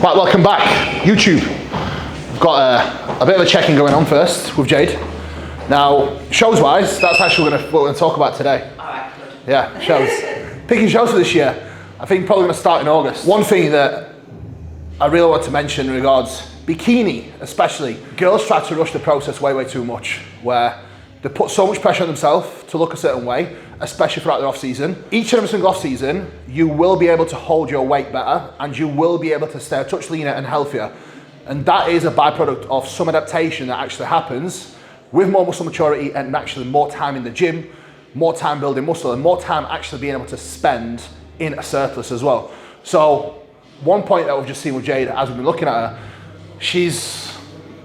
Right, welcome back, YouTube. We've got a bit of a check-in going on first with Jade. Now, shows-wise, that's actually what we're going to talk about today. Alright, good. Yeah, shows. Picking shows for this year. I think probably going to start in August. One thing that I really want to mention in regards Bikini, especially, girls try to rush the process way too much, where they put so much pressure on themselves to look a certain way, especially throughout their off season. Each and every single off season, you will be able to hold your weight better and you will be able to stay a touch leaner and healthier. And that is a byproduct of some adaptation that actually happens with more muscle maturity and actually more time in the gym, more time building muscle, and more time actually being able to spend in a surplus as well. So one point that we've just seen with Jade as we've been looking at her, she's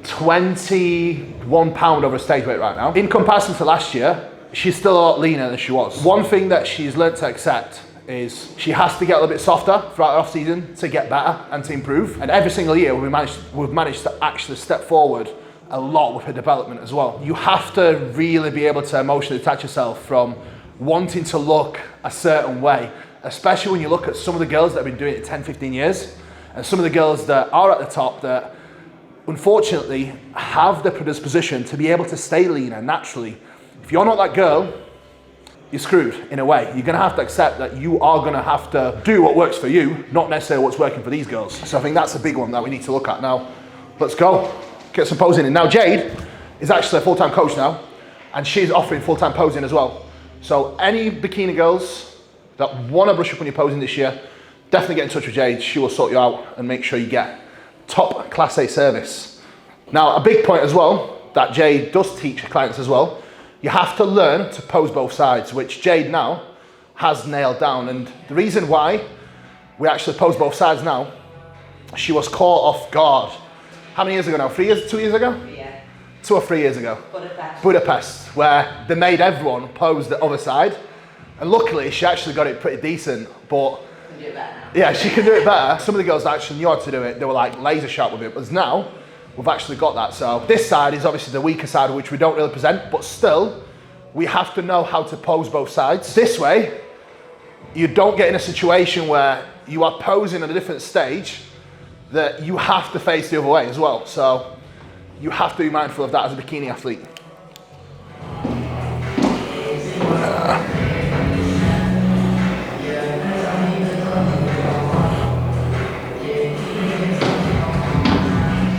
21 pound over stage weight right now. In comparison to last year, she's still a lot leaner than she was. One thing that she's learned to accept is she has to get a little bit softer throughout her off season to get better and to improve. And every single year we've managed to actually step forward a lot with her development as well. You have to really be able to emotionally detach yourself from wanting to look a certain way, especially when you look at some of the girls that have been doing it 10, 15 years, and some of the girls that are at the top that unfortunately have the predisposition to be able to stay leaner naturally. If you're not that girl, you're screwed in a way. You're gonna have to accept that you are gonna have to do what works for you, not necessarily what's working for these girls. So I think that's a big one that we need to look at. Now, let's go, get some posing in. Now Jade is actually a full-time coach now, and she's offering full-time posing as well. So any bikini girls that wanna brush up on your posing this year, definitely get in touch with Jade. She will sort you out and make sure you get top Class A service. Now, a big point as well that Jade does teach her clients as well, you have to learn to pose both sides, which Jade now has nailed down. And the reason why we actually pose both sides now, she was caught off guard. How many years ago now? 3 years, 2 years ago? Yeah. 2 or 3 years ago. Budapest, where they made everyone pose the other side. And luckily, she actually got it pretty decent, but can do it better now. yeah, she can do it better. Some of the girls that actually knew how to do it, they were like laser sharp with it. But now, we've actually got that. So this side is obviously the weaker side, which we don't really present, but still, we have to know how to pose both sides. This way, you don't get in a situation where you are posing at a different stage that you have to face the other way as well. So you have to be mindful of that as a bikini athlete.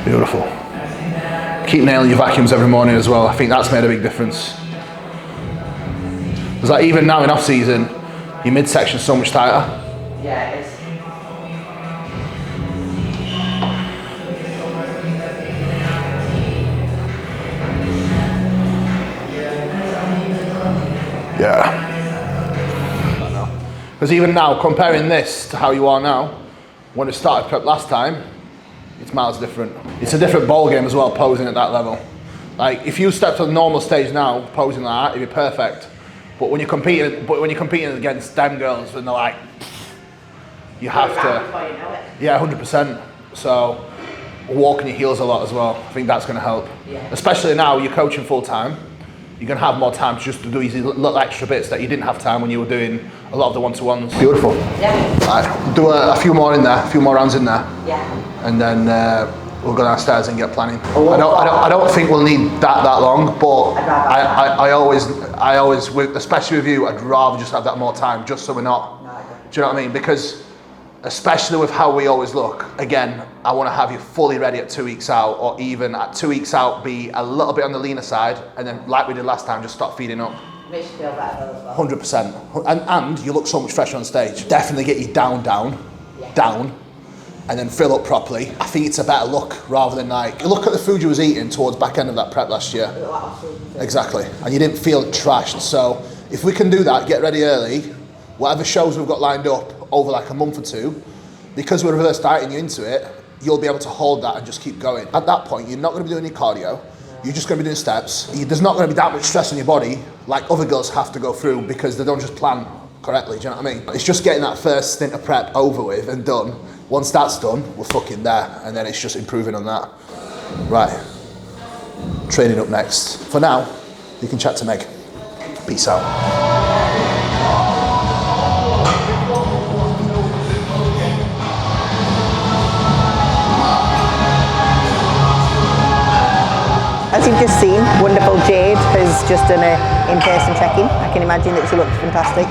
Beautiful. Keep nailing your vacuums every morning as well. I think that's made a big difference. Because like even now in off season, your midsection's so much tighter. Yeah, it is. Yeah. Because even now, comparing this to how you are now, when it started prep last time, it's miles different. It's a different ball game as well, posing at that level. Like if you stepped on a normal stage now, posing like that, it'd be perfect. But when you're competing against them girls, and they're like, you have to. Before you know it. Yeah, 100%. So walking your heels a lot as well. I think that's going to help. Yeah. Especially now you're coaching full time. You're going to have more time just to do these little extra bits that you didn't have time when you were doing a lot of the one-to-ones. Beautiful. Yeah. Right, do a few more in there, a few more rounds in there. Yeah. And then we'll go downstairs and get planning. I don't think we'll need that long, but I always, especially with you, I'd rather just have that more time, just so we're not. No, Do you know what I mean? Because especially with how we always look, again, I want to have you fully ready at 2 weeks out, or even at 2 weeks out, be a little bit on the leaner side, and then like we did last time, just start feeding up. makes you feel better as well. 100%. And you look so much fresher on stage. Definitely get you down, and then fill up properly. I think it's a better look rather than like, look at the food you was eating towards back end of that prep last year. Exactly. And you didn't feel trashed. So if we can do that, get ready early, whatever shows we've got lined up over like a month or two, because we're reverse dieting you into it, you'll be able to hold that and just keep going. At that point, you're not going to be doing any cardio. You're just going to be doing steps. There's not going to be that much stress on your body like other girls have to go through because they don't just plan correctly. Do you know what I mean? It's just getting that first stint of prep over with and done. Once that's done, we're fucking there. And then it's just improving on that. Right. Training up next. For now, you can chat to Meg. Peace out. you've just seen, wonderful Jade has just done a in-person check-in. I can imagine that she looks fantastic.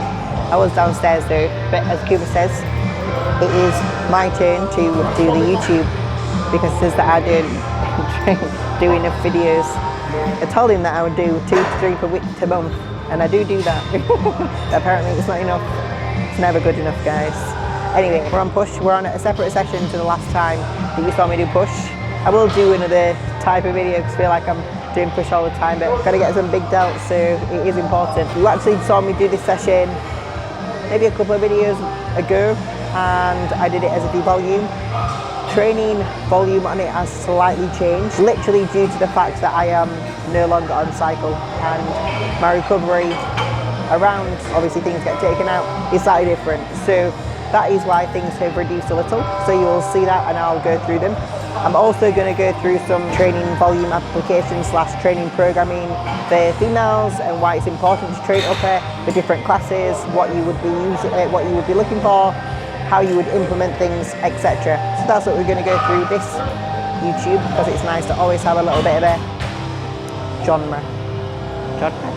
I was downstairs though, but as Cooper says, it is my turn to do the YouTube because it says that I don't do enough videos. I told him that I would do 2 to 3 per week to month, and I do that. Apparently it's not enough. It's never good enough, guys. Anyway, we're on push. We're on a separate session to the last time that you saw me do push. I will do another type of video because I feel like I'm doing push all the time, but I've got to get some big delts, so it is important. You actually saw me do this session maybe a couple of videos ago, and I did it as a devolume. Training volume on it has slightly changed, literally due to the fact that I am no longer on cycle, and my recovery around, obviously things get taken out, is slightly different. So that is why things have reduced a little. So you will see that and I'll go through them. I'm also going to go through some training volume applications / training programming for females and why it's important to train upper for different classes, what you would be looking for, how you would implement things, etc. So that's what we're going to go through this YouTube, because it's nice to always have a little bit of a genre topic.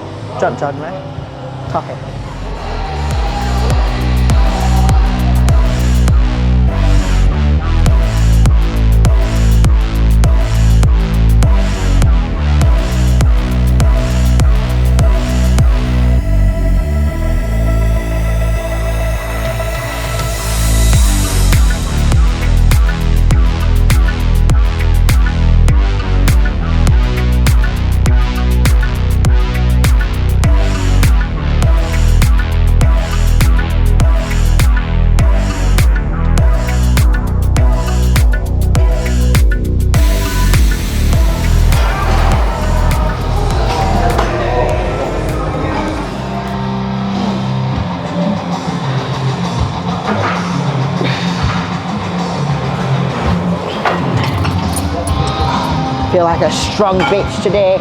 Feel like a strong bitch today.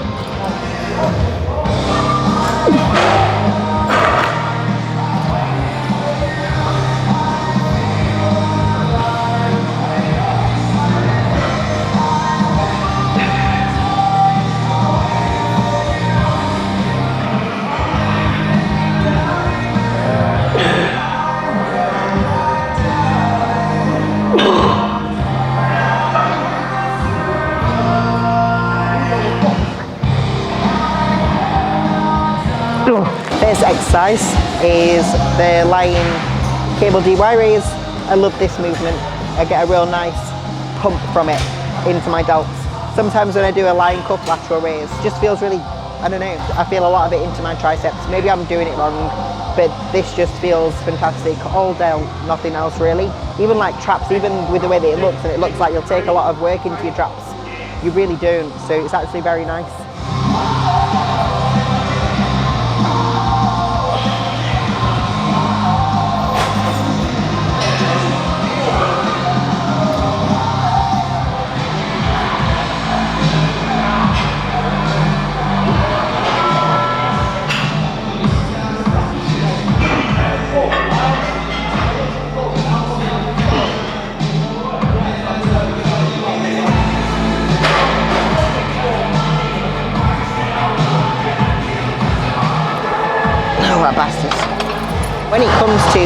This exercise is the lying cable DY raise. I love this movement. I get a real nice pump from it into my delts. Sometimes when I do a lying cuff lateral raise, it just feels really, I don't know, I feel a lot of it into my triceps. Maybe I'm doing it wrong, but this just feels fantastic. All delt, nothing else really. Even like traps, even with the way that it looks, and it looks like you'll take a lot of work into your traps. You really don't, so it's actually very nice. Bastards. When it comes to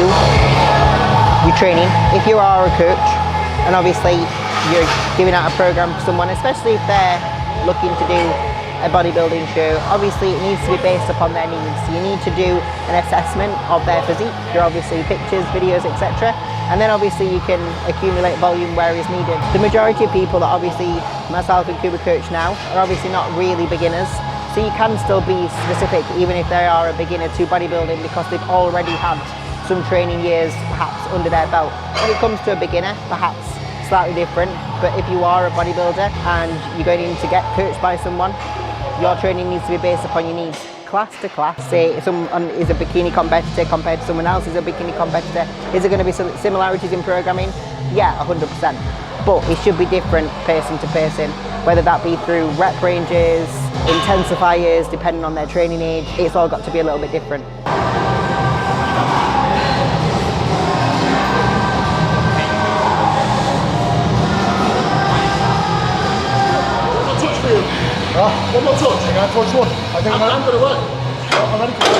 your training, if you are a coach and obviously you're giving out a program for someone, especially if they're looking to do a bodybuilding show, obviously it needs to be based upon their needs. You need to do an assessment of their physique, your obviously pictures, videos, etc. And then obviously you can accumulate volume where is needed. The majority of people that obviously myself and Cuba coach now are obviously not really beginners. So you can still be specific even if they are a beginner to bodybuilding, because they've already had some training years perhaps under their belt. When it comes to a beginner, perhaps slightly different, but if you are a bodybuilder and you're going in to get coached by someone, your training needs to be based upon your needs. Class to class, say someone is a bikini competitor compared to someone else is a bikini competitor, is there going to be some similarities in programming? Yeah, 100%. But it should be different person to person, whether that be through rep ranges, intensifiers, depending on their training age. It's all got to be a little bit different. One more touch. I'm going to touch one. I think I'm going to work. I'm ready to go.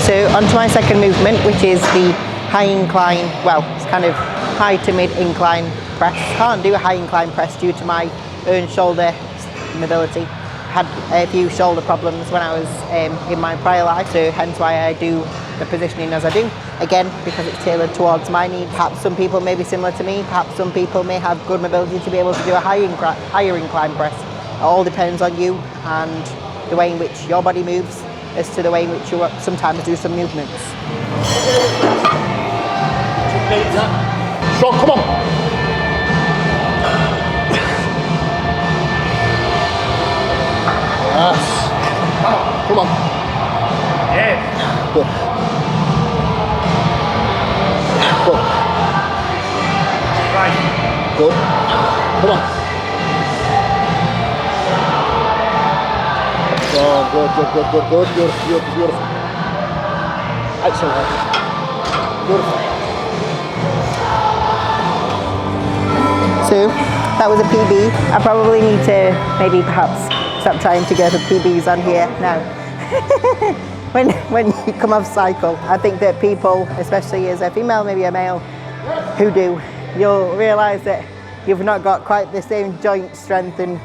So onto my second movement, which is the high incline, well, it's kind of high to mid incline press. Can't do a high incline press due to my own shoulder mobility. Had a few shoulder problems when I was in my prior life, so hence why I do the positioning as I do. Again, because it's tailored towards my needs. Perhaps some people may be similar to me, perhaps some people may have good mobility to be able to do a higher incline press. It all depends on you and the way in which your body moves as to the way in which you sometimes do some movements. Strong, come on. Yes. Come on. Yes. Good. Good. Right. Good. Come on. Oh, good. Beautiful. Excellent. Beautiful. So that was a PB. I probably need to maybe perhaps stop trying to go for PBs on here now. when you come off cycle, I think that people, especially as a female, maybe a male, who do, you'll realise that you've not got quite the same joint strength and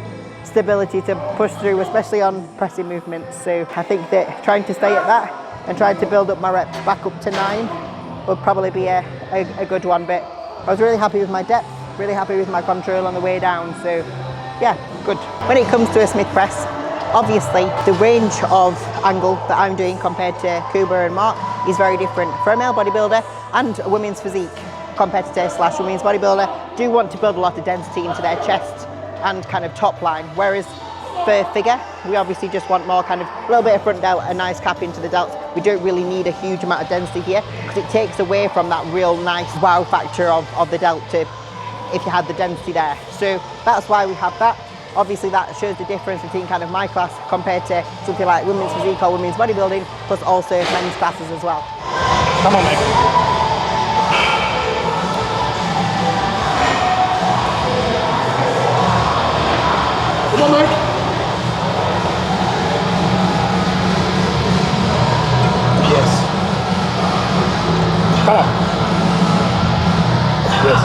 stability to push through, especially on pressing movements. So I think that trying to stay at that and trying to build up my reps back up to 9 would probably be a good one. But I was really happy with my depth, really happy with my control on the way down. So yeah, good. When it comes to a Smith press, obviously the range of angle that I'm doing compared to Kuba and Mark is very different. For a male bodybuilder and a women's physique competitor / women's bodybuilder, do want to build a lot of density into their chest and kind of top line, whereas for figure, we obviously just want more kind of a little bit of front delt, a nice cap into the delts. We don't really need a huge amount of density here because it takes away from that real nice wow factor of the delt to if you had the density there. So that's why we have that. Obviously that shows the difference between kind of my class compared to something like women's physique or women's bodybuilding, plus also men's classes as well. Come on, mate. Come on, mate. Yes. Come on. Yes.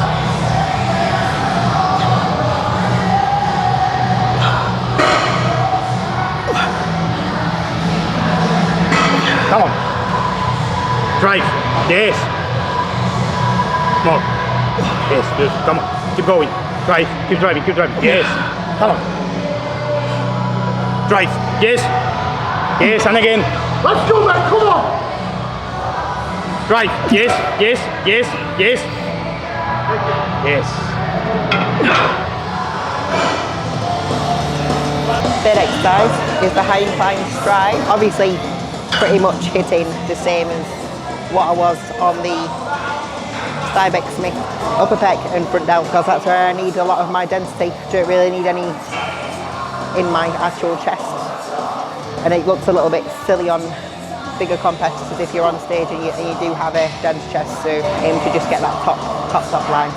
Come on. Drive. Yes. More. Yes, yes. Come on. Keep going. Drive. Keep driving. Keep driving. Yes. Come on. Drive. Yes. Yes, and again. Let's go, man. Come on. Drive. Yes. Yes. Yes. Yes. Yes. Third exercise is the high incline stride. Obviously pretty much hitting the same as what I was on the Cybex Smith upper pec and front delt, because that's where I need a lot of my density. Don't really need any in my actual chest. And it looks a little bit silly on bigger competitors if you're on stage and you do have a dense chest, so aim to just get that top line.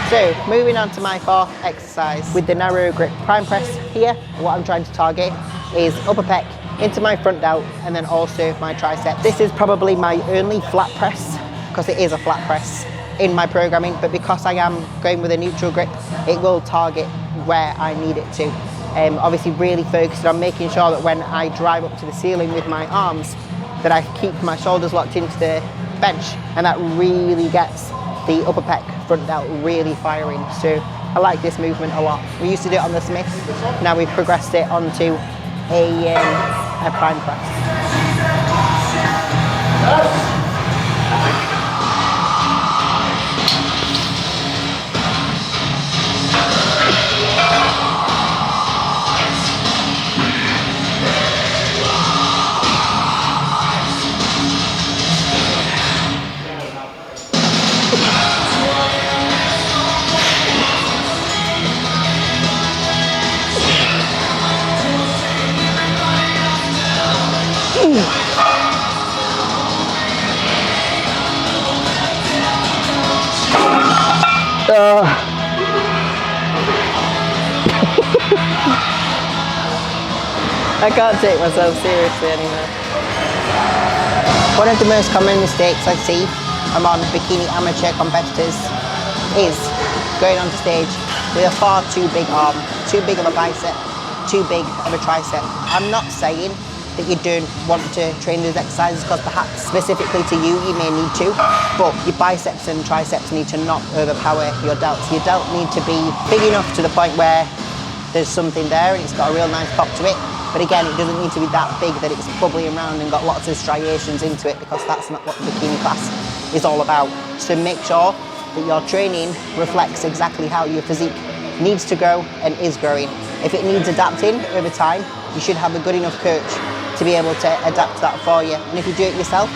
So moving on to my fourth exercise with the narrow grip prime press here. What I'm trying to target is upper pec into my front delt and then also my tricep. This is probably my only flat press, because it is a flat press, in my programming, but because I am going with a neutral grip, it will target where I need it to. Obviously really focused on making sure that when I drive up to the ceiling with my arms, that I keep my shoulders locked into the bench, and that really gets the upper pec front delt really firing. So I like this movement a lot. We used to do it on the Smith, now we've progressed it onto a prime press. I can't take myself seriously anymore. One of the most common mistakes I see among bikini amateur competitors is going onto stage with a far too big arm, too big of a bicep, too big of a tricep. I'm not saying that you don't want to train those exercises, because perhaps specifically to you, you may need to, but your biceps and triceps need to not overpower your delts. Your delt need to be big enough to the point where there's something there and it's got a real nice pop to it. But again, it doesn't need to be that big that it's bubbling around and got lots of striations into it, because that's not what the bikini class is all about. So make sure that your training reflects exactly how your physique needs to grow and is growing. If it needs adapting over time, you should have a good enough coach to be able to adapt that for you. And if you do it yourself,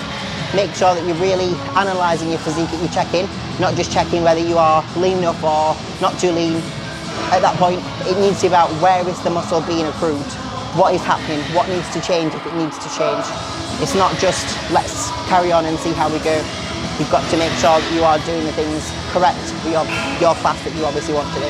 make sure that you're really analysing your physique at your check-in, not just checking whether you are lean enough or not too lean. At that point, it needs to be about where is the muscle being accrued, what is happening, what needs to change if it needs to change. It's not just let's carry on and see how we go. You've got to make sure that you are doing the things correct for your class that you obviously want to do.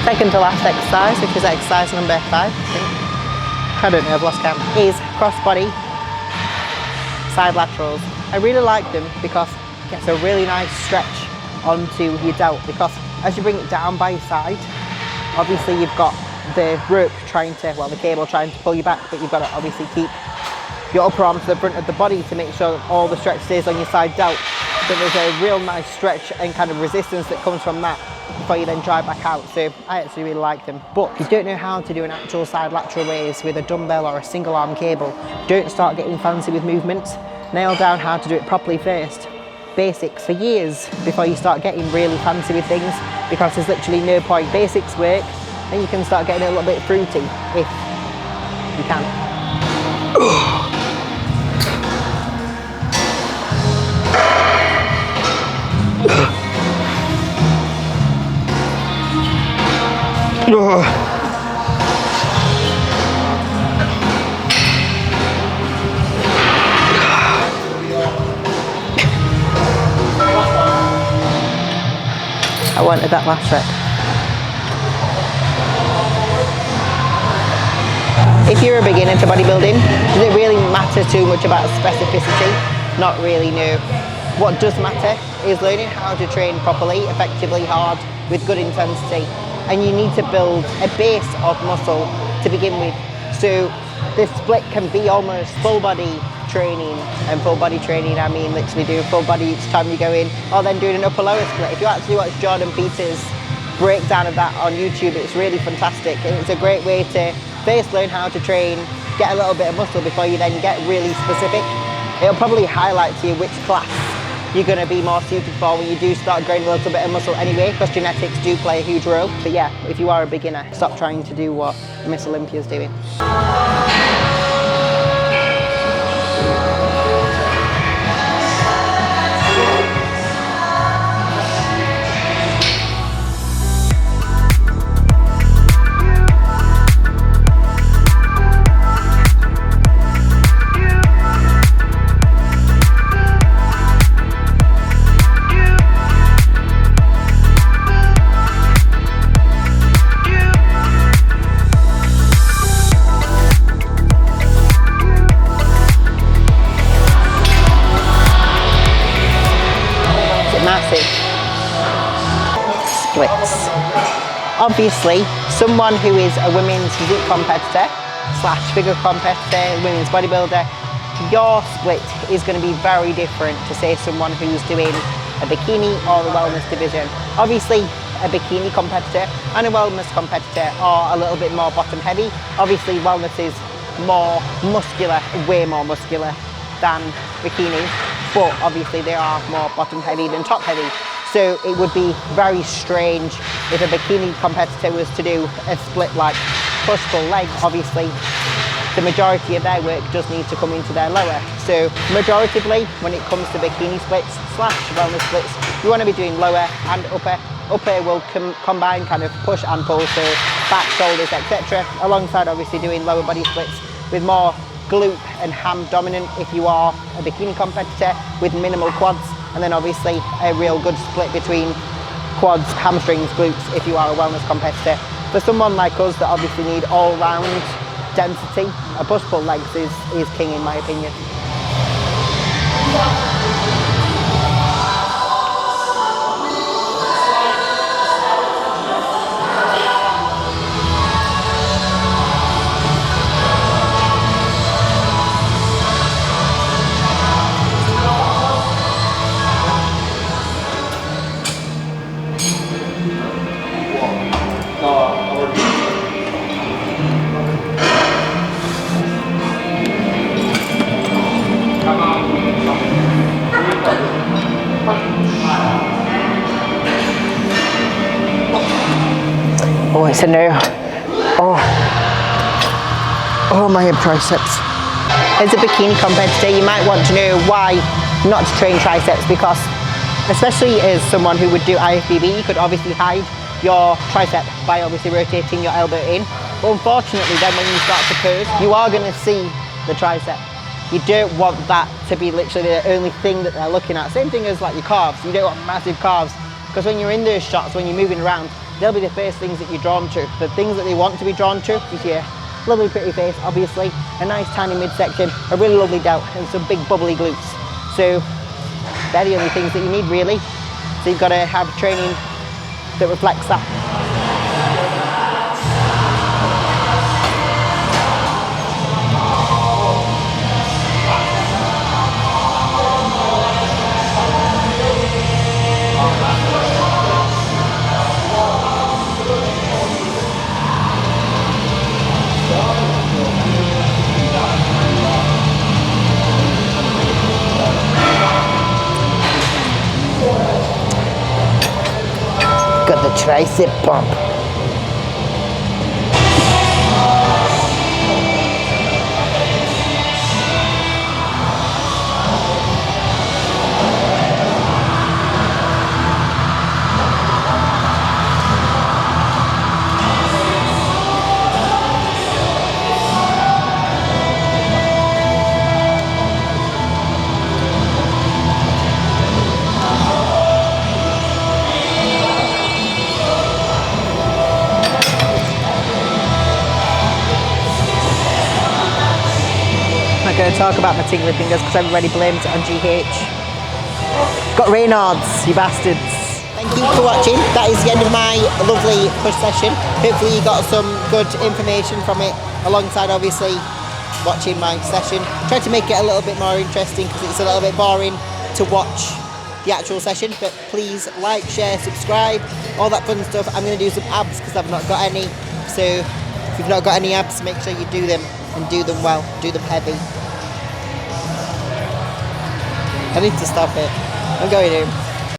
Second to last exercise, which is exercise number 5, I think. I don't know, I've lost count. Is crossbody side laterals. I really like them because it gets a really nice stretch onto your delt, because as you bring it down by your side, obviously you've got the rope trying to, well, the cable trying to pull you back, but you've got to obviously keep your upper arm to the front of the body to make sure that all the stretch stays on your side delt. So there's a real nice stretch and kind of resistance that comes from that before you then drive back out. So I actually really like them. But if you don't know how to do an actual side lateral raise with a dumbbell or a single arm cable, don't start getting fancy with movements. Nail down how to do it properly first. Basics for years before you start getting really fancy with things, because there's literally no point. Basics work, then you can start getting a little bit fruity if you can. I wanted that last rep. If you're a beginner to bodybuilding, does it really matter too much about specificity? Not really, no. What does matter is learning how to train properly, effectively, hard, with good intensity. And you need to build a base of muscle to begin with. So the split can be almost full body training, and full body training I mean literally doing full body each time you go in, or then doing an upper lower split. If you actually watch Jordan Peters' breakdown of that on YouTube, it's really fantastic, and it's a great way to first learn how to train, get a little bit of muscle before you then get really specific. It'll probably highlight to you which class you're going to be more suited for when you do start growing a little bit of muscle anyway, because genetics do play a huge role. But yeah, if you are a beginner, stop trying to do what Miss Olympia's doing. splits. Obviously, someone who is a women's physique competitor / figure competitor, women's bodybuilder, your split is going to be very different to say someone who's doing a bikini or a wellness division. Obviously, a bikini competitor and a wellness competitor are a little bit more bottom heavy. Obviously, wellness is more muscular, way more muscular than bikini, but obviously they are more bottom heavy than top heavy. So it would be very strange if a bikini competitor was to do a split like push-pull legs. Obviously, the majority of their work does need to come into their lower. So majoritively, when it comes to bikini splits / wellness splits, you want to be doing lower and upper. Upper will combine kind of push and pull, so back, shoulders, etc. Alongside obviously doing lower body splits with more glute and ham dominant if you are a bikini competitor, with minimal quads, and then obviously a real good split between quads, hamstrings, glutes if you are a wellness competitor. For someone like us that obviously need all-round density, a push-pull legs is king in my opinion. Oh, it's a no. Oh, my triceps. As a bikini competitor, you might want to know why not to train triceps, because especially as someone who would do IFBB, you could obviously hide your tricep by obviously rotating your elbow in. But unfortunately, then when you start to pose, you are going to see the tricep. You don't want that to be literally the only thing that they're looking at. Same thing as like your calves. You don't want massive calves, because when you're in those shots, when you're moving around, they'll be the first things that you're drawn to. The things that they want to be drawn to is your lovely pretty face, obviously, a nice tiny midsection, a really lovely delt, and some big bubbly glutes. So they're the only things that you need really. So you've got to have training that reflects that. Got the tricep pump. I'm going to talk about my tingly fingers because everybody blames it on GH. Got Raynaud's, you bastards. Thank you for watching. That is the end of my lovely push session. Hopefully you got some good information from it, alongside obviously watching my session. Tried to make it a little bit more interesting because it's a little bit boring to watch the actual session, but please like, share, subscribe, all that fun stuff. I'm going to do some abs because I've not got any, so if you've not got any abs, make sure you do them, and do them well, do them heavy. I need to stop it. I'm going home.